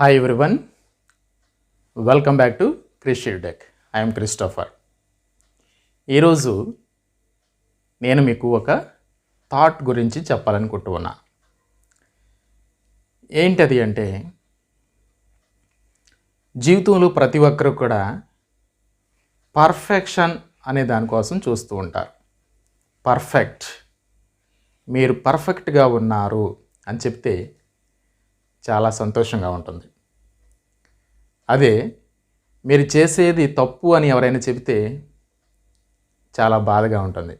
Hi everyone, welcome back to Christian Tech. I am Christopher. ఈరోజు నేను మీకు ఒక థాట్ గురించి చెప్పాలనుకుంటున్నా. ఏంటది అంటే, జీవితంలో ప్రతి ఒక్కరు కూడా పర్ఫెక్షన్ అనే దానికోసం చూస్తూ ఉంటారు. మీరు పర్ఫెక్ట్గా ఉన్నారు అని చెప్తే చాలా సంతోషంగా ఉంటుంది. అదే మీరు చేసేది తప్పు అని ఎవరైనా చెబితే చాలా బాధగా ఉంటుంది.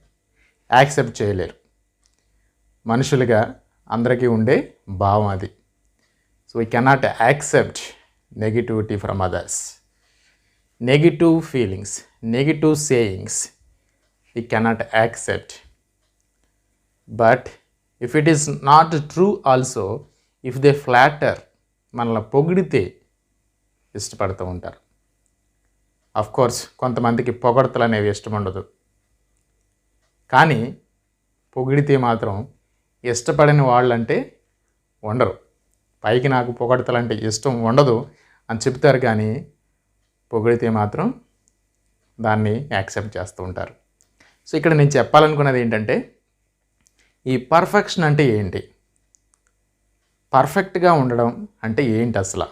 యాక్సెప్ట్ చేయలేరు. మనుషులుగా అందరికీ ఉండే భావం అది. So we cannot accept negativity from others. Negative feelings, negative sayings we cannot accept. But if it is not true also, if they flatter, మనల్ని పొగిడితే ఇష్టపడుతూ ఉంటారు. కోర్స్ కొంతమందికి పొగడతలు అనేవి ఇష్టం ఉండదు, కానీ పొగిడితే మాత్రం ఇష్టపడని వాళ్ళంటే ఉండరు. పైకి నాకు పొగడతలు అంటే ఇష్టం ఉండదు అని చెప్తారు, కానీ పొగిడితే మాత్రం దాన్ని యాక్సెప్ట్ చేస్తూ ఉంటారు. సో ఇక్కడ నేను చెప్పాలనుకున్నది ఏంటంటే, ఈ పర్ఫెక్షన్ అంటే ఏంటి, పర్ఫెక్ట్గా ఉండడం అంటే ఏంటి అసలు?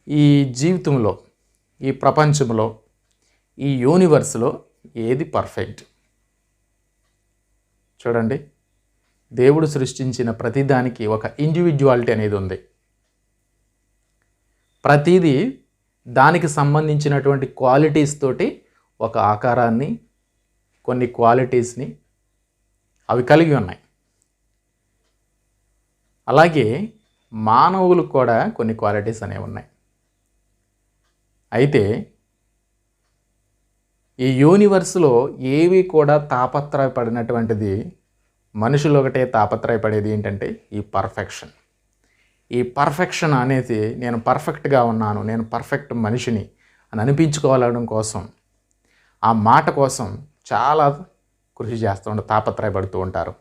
ఈ జీవితంలో, ఈ ప్రపంచంలో, ఈ యూనివర్స్లో ఏది పర్ఫెక్ట్? చూడండి, దేవుడు సృష్టించిన ప్రతిదానికి ఒక ఇండివిజువాలిటీ అనేది ఉంది. ప్రతిదీ దానికి సంబంధించినటువంటి క్వాలిటీస్ తోటి ఒక ఆకారాన్ని, కొన్ని క్వాలిటీస్ని అవి కలిగి ఉన్నాయి. అలాగే మానవులకు కూడా కొన్ని క్వాలిటీస్ అనేవి ఉన్నాయి. అయితే ఈ యూనివర్స్లో ఏవి కూడా తాపత్రయపడినటువంటిది, మనుషులు ఒకటే తాపత్రయపడేది ఏంటంటే ఈ పర్ఫెక్షన్. ఈ పర్ఫెక్షన్ అనేది నేను పర్ఫెక్ట్గా ఉన్నాను, నేను పర్ఫెక్ట్ మనిషిని అని అనిపించుకోవాలడం కోసం, ఆ మాట కోసం చాలా కృషి చేస్తూ ఉంటారు, తాపత్రయపడుతూ ఉంటారు.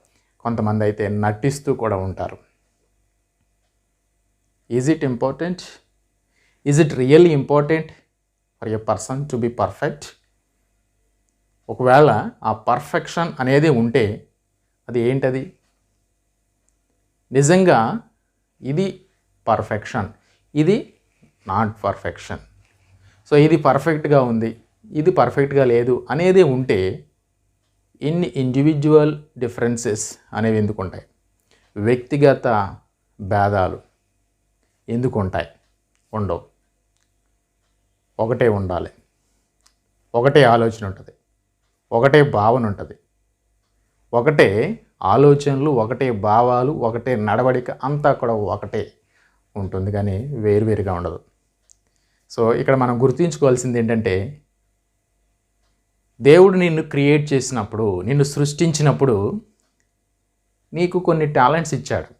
కొంతమంది అయితే నటిస్తూ కూడా ఉంటారు. Is it important? Is it really important for a person to be perfect? ఒకవేళ ఆ పర్ఫెక్షన్ అనేది ఉంటే అది ఏంటది? నిజంగా ఇది పర్ఫెక్షన్, ఇది నాట్ పర్ఫెక్షన్. సో ఇది పర్ఫెక్ట్గా ఉంది, ఇది పర్ఫెక్ట్గా లేదు అనేది ఉంటే ఇన్ని ఇండివిజువల్ డిఫరెన్సెస్ అనేవి ఎందుకు ఉంటాయి? వ్యక్తిగత భేదాలు ఎందుకు ఉంటాయి? ఉండవు. ఒకటే ఉండాలి, ఒకటే ఆలోచన ఉంటుంది, ఒకటే భావన ఉంటుంది, ఒకటే ఆలోచనలు, ఒకటే భావాలు, ఒకటే నడవడిక, అంతా కూడా ఒకటే ఉంటుంది, కానీ వేరువేరుగా ఉండదు. సో ఇక్కడ మనం గుర్తుంచుకోవాల్సింది ఏంటంటే, దేవుడు నిన్ను క్రియేట్ చేసినప్పుడు, నిన్ను సృష్టించినప్పుడు నీకు కొన్ని టాలెంట్స్ ఇచ్చాడు.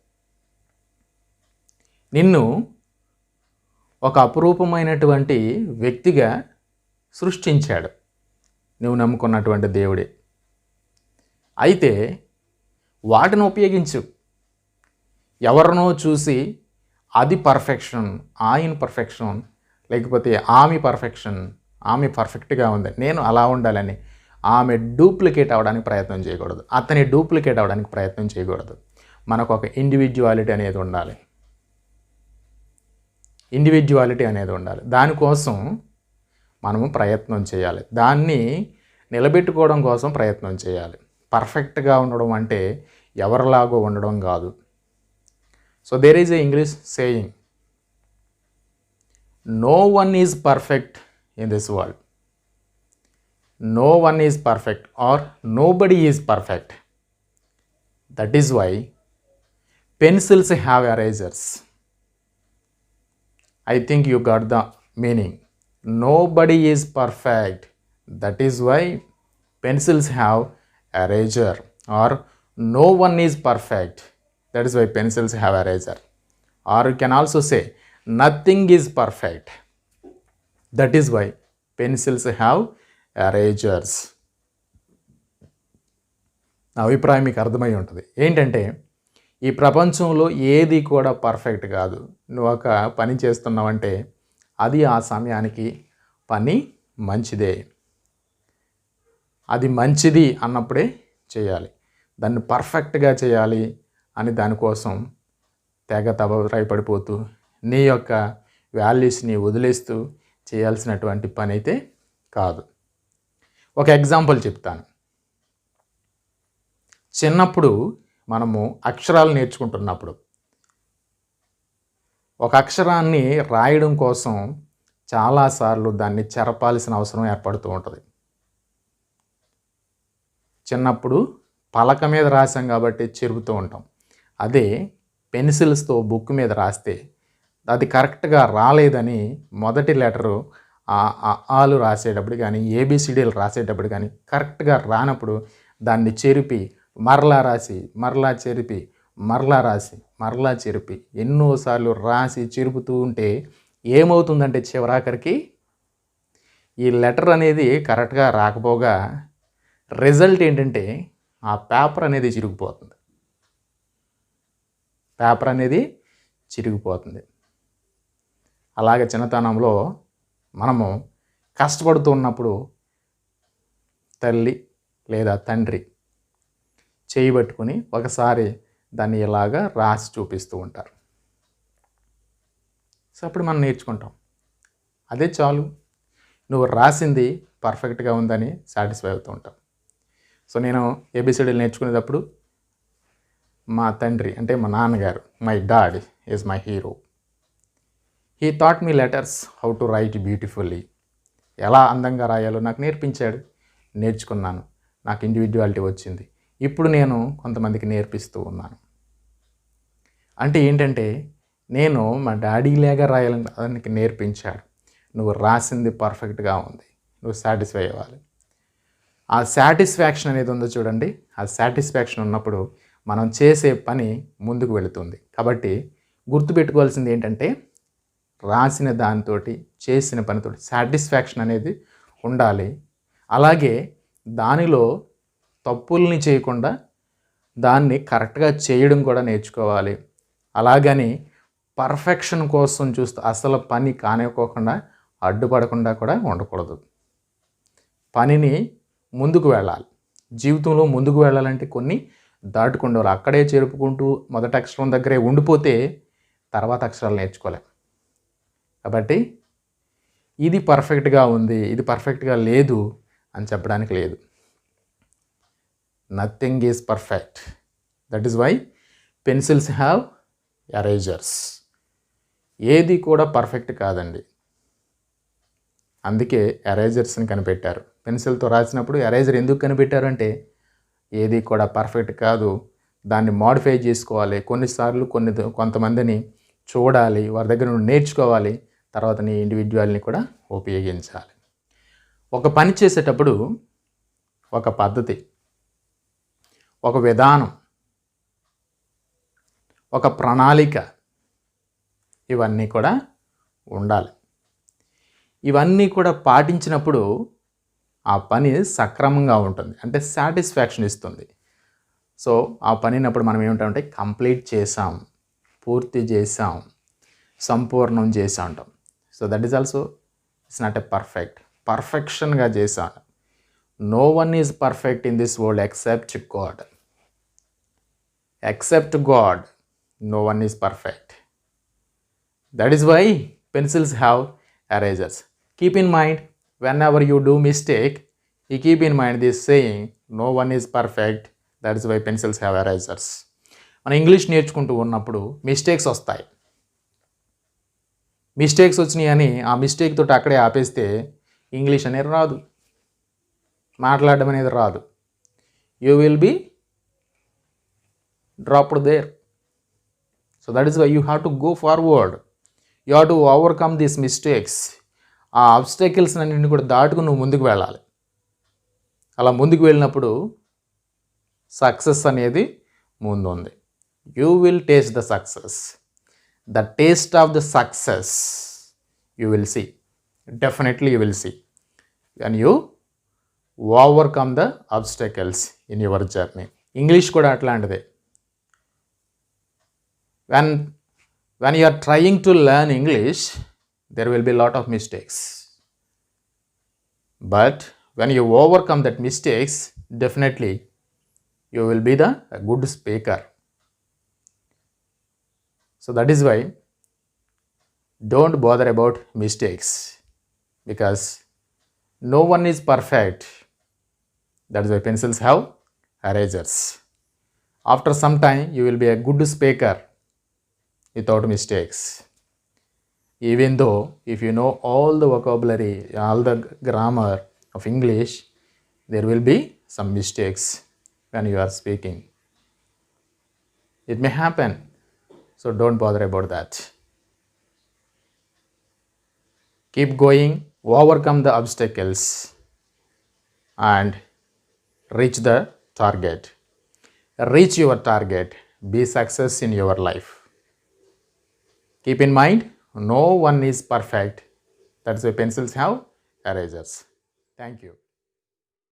నిన్ను ఒక అపురూపమైనటువంటి వ్యక్తిగా సృష్టించాడు, నువ్వు నమ్ముకున్నటువంటి దేవుడే. అయితే వాటిని ఉపయోగించు. ఎవరినో చూసి అది పర్ఫెక్షన్, ఆయన పర్ఫెక్షన్, లేకపోతే ఆమె పర్ఫెక్షన్, ఆమె పర్ఫెక్ట్గా ఉంది, నేను అలా ఉండాలని ఆమె డూప్లికేట్ అవ్వడానికి ప్రయత్నం చేయకూడదు, అతని డూప్లికేట్ అవ్వడానికి ప్రయత్నం చేయకూడదు. మనకు ఒక ఇండివిజువాలిటీ అనేది ఉండాలి. దానికోసం మనము ప్రయత్నం చేయాలి, దాన్ని నిలబెట్టుకోవడం కోసం ప్రయత్నం చేయాలి. పర్ఫెక్ట్గా ఉండడం అంటే ఎవరిలాగో ఉండడం కాదు. So there is a English saying, no one is perfect in this world. No one is perfect or nobody is perfect. That is why pencils have erasers. I think you got the meaning. Nobody is perfect. That is why pencils have eraser. Or no one is perfect. That is why pencils have eraser. Or you can also say nothing is perfect. That is why pencils have erasers. నా అభిప్రాయం మీకు అర్థమై ఉంటుంది. ఏంటంటే ఈ ప్రపంచంలో ఏది కూడా పర్ఫెక్ట్ కాదు. నువ్వు ఒక పని చేస్తున్నావంటే అది ఆ సమయానికి పని మంచిదే. అది మంచిది అన్నప్పుడే చేయాలి. దాన్ని పర్ఫెక్ట్గా చేయాలి అని దానికోసం తెగ తపత్రయపడిపోతూ నీ యొక్క వాల్యూస్ని వదిలేస్తూ చేయాల్సినటువంటి పని అయితే కాదు. ఒక ఎగ్జాంపుల్ చెప్తాను. చిన్నప్పుడు మనము అక్షరాలు నేర్చుకుంటున్నప్పుడు ఒక అక్షరాన్ని రాయడం కోసం చాలాసార్లు దాన్ని చెరపాల్సిన అవసరం ఏర్పడుతూ ఉంటుంది. చిన్నప్పుడు పలక మీద రాసాం కాబట్టి చెరుపుతూ ఉంటాం. అదే పెన్సిల్స్తో బుక్ మీద రాస్తే అది కరెక్ట్గా రాలేదని మొదటి లెటరు ఆలు రాసేటప్పుడు కానీ ఏబిసిడీలు రాసేటప్పుడు కానీ కరెక్ట్గా రానప్పుడు దాన్ని చెరిపి మరలా రాసి మరలా చెరిపి మరలా రాసి మరలా చెరిపి ఎన్నోసార్లు రాసి చెరుపుతూ ఉంటే ఏమవుతుందంటే చివరాఖరికి ఈ లెటర్ అనేది కరెక్ట్గా రాకపోగా రిజల్ట్ ఏంటంటే ఆ పేపర్ అనేది చిరిగిపోతుంది. పేపర్ అనేది చిరిగిపోతుంది. అలాగే చిన్నతనంలో మనము కష్టపడుతూ ఉన్నప్పుడు తల్లి లేదా తండ్రి చేయబట్టుకుని ఒకసారి దాన్ని ఇలాగా రాసి చూపిస్తూ ఉంటారు. సో అప్పుడు మనం నేర్చుకుంటాం. అదే చాలు, నువ్వు రాసింది పర్ఫెక్ట్గా ఉందని సాటిస్ఫై అవుతూ ఉంటాం. సో నేను ఏబిసిడీలు నేర్చుకునేటప్పుడు మా తండ్రి అంటే మా నాన్నగారు, my dad is my hero. He thought me letters how to right beautifully. ఎలా అందంగా రాయాలో నాకు నేర్పించాడు. నేర్చుకున్నాను. నాకు ఇండివిజువాలిటీ వచ్చింది. ఇప్పుడు నేను కొంతమందికి నేర్పిస్తూ ఉన్నాను. అంటే ఏంటంటే నేను మా డాడీలాగా రాయాలని దానికి నేర్పించాడు. నువ్వు రాసింది పర్ఫెక్ట్గా ఉంది, నువ్వు సాటిస్ఫై అవ్వాలి. ఆ సాటిస్ఫాక్షన్ అనేది ఉందో చూడండి, ఆ సాటిస్ఫాక్షన్ ఉన్నప్పుడు మనం చేసే పని ముందుకు వెళుతుంది. కాబట్టి గుర్తుపెట్టుకోవాల్సింది ఏంటంటే రాసిన దానితో చేసిన పనితో సాటిస్ఫాక్షన్ అనేది ఉండాలి. అలాగే దానిలో తప్పుల్ని చేయకుండా దాన్ని కరెక్ట్గా చేయడం కూడా నేర్చుకోవాలి. అలాగని పర్ఫెక్షన్ కోసం చూస్తూ అసలు పని కానివ్వకుండా అడ్డుపడకుండా కూడా ఉండకూడదు. పనిని ముందుకు వెళ్ళాలి. జీవితంలో ముందుకు వెళ్ళాలంటే కొన్ని దాటుకుంటూ అక్కడే చేరుపుకుంటూ మొదటి అక్షరం దగ్గరే ఉండిపోతే తర్వాత అక్షరాలు నేర్చుకోలేం. కాబట్టి ఇది పర్ఫెక్ట్గా ఉంది, ఇది పర్ఫెక్ట్గా లేదు అని చెప్పడానికి లేదు. Nothing is perfect. That is why pencils have erasers. ఏది కూడా పర్ఫెక్ట్ కాదండి. అందుకే ఎరేజర్స్ని కనిపెట్టారు. పెన్సిల్తో రాసినప్పుడు ఎరేజర్ ఎందుకు కనిపెట్టారు అంటే ఏది కూడా పర్ఫెక్ట్ కాదు, దాన్ని మోడిఫై చేసుకోవాలి. కొన్నిసార్లు కొంతమందిని చూడాలి, వారి దగ్గర నుండి నేర్చుకోవాలి, తర్వాత నీ ఇండివిజువల్ని కూడా ఉపయోగించాలి. ఒక పని చేసేటప్పుడు ఒక పద్ధతి, ఒక విధానం, ఒక ప్రణాళిక ఇవన్నీ కూడా ఉండాలి. ఇవన్నీ కూడా పాటించినప్పుడు ఆ పని సక్రమంగా ఉంటుంది, అంటే సాటిస్ఫాక్షన్ ఇస్తుంది. సో ఆ పనినప్పుడు మనం ఏమిటంటే కంప్లీట్ చేసాం, పూర్తి చేసాం, సంపూర్ణం చేసా ఉంటాం. So that is also it's not a పర్ఫెక్షన్గా చేశాను. No one is perfect in this world except God. Except God no one is perfect. That is why pencils have erasers. Keep in mind, whenever you do mistake, you keep in mind this saying, no one is perfect. That is why pencils have erasers. మనం English నేర్చుకుంటూ ఉన్నప్పుడు mistakes వస్తాయి. Mistakes వచ్చినాయి అని ఆ mistake తోటి అక్కడే ఆపేస్తే ఇంగ్లీష్ అనేది రాదు, మాట్లాడడం అనేది రాదు. You will be dropped there. So that is why you have to go forward. You have to overcome these mistakes. ఆ ఆబ్స్టకిల్స్ అన్నింటిని కూడా దాటుకుని నువ్వు ముందుకు వెళ్ళాలి. అలా ముందుకు వెళ్ళినప్పుడు సక్సెస్ అనేది ముందు ఉంది. You will taste the success. The taste of the success you will see. Definitely you will see and you overcome the obstacles in your journey. English కూడా అట్లాంటిదే. when you are trying to learn English, there will be a lot of mistakes. But when you overcome that mistakes, definitely you will be a good speaker. So that is why don't bother about mistakes, because no one is perfect. That is why pencils have erasers. After some time, you will be a good speaker without mistakes. Even though if you know all the vocabulary, all the grammar of English, there will be some mistakes when you are speaking. It may happen, so don't bother about that. Keep going, overcome the obstacles, and reach the target. Reach your target, be success in your life. Keep in mind, no one is perfect. That's why pencils have erasers. Thank you.